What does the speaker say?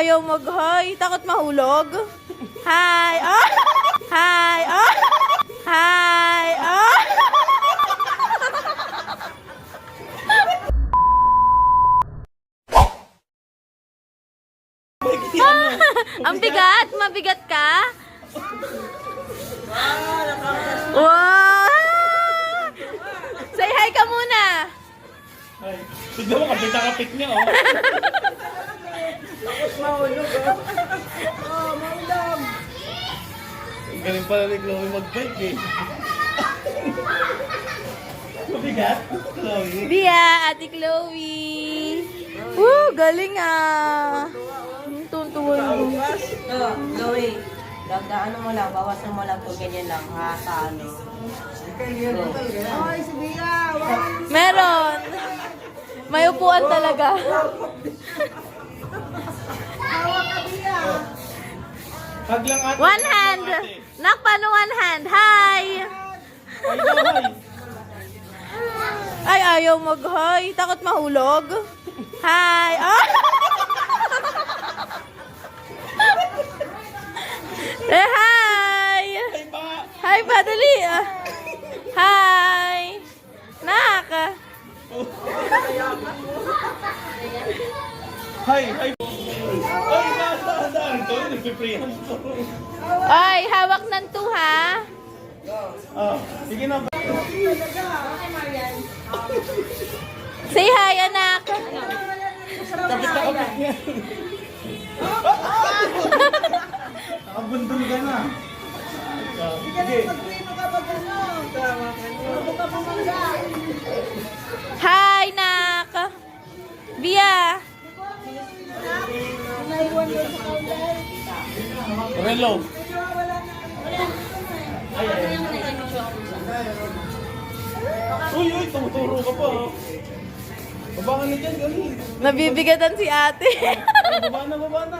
ayaw mag-hi. Takot mahulog. Hi! Oh! Hi! Oh! Hi! Oh! Ang bigat! Mabigat ka? Wow! Say hi ka muna! Ay, tignan mo, kapit niya, oh. Tapos mahulog, oh. Oh, mahulog. Ang galing pala ni Chloe mag-bike, eh. Mabigat, Chloe. Bia, Ate Chloe! Woo! Galing ah! Tuntuan mo. Oh, Chloe. Ano mo lang, bawasan mo lang kung ganyan lang, ha, sa ano. Ay, si Bia! Meron! May upuan talaga. Hawak ka, Bia! Hug lang ate. One hand! Nak, paano one hand? Hi! Ay, daw, hi. Ay, ayaw mag-hi. Takot mahulog. Hi! Oh! Eh, hi! Ay, pa. Hi pa, dali. Hi! Nak! Hi, hi. Ay, daan. Ito, nagpiprihan to. Ay, hawak ng two, ha? Ah, sige na. Say hi, anak. Kapit na kapit niya. Nakabundol ka na. Sige. Hi, nak. Bia. Relo. Uy, tumuturo ka pa. Baba ka na dyan, galing. Nabibigatan si ate. Baba na.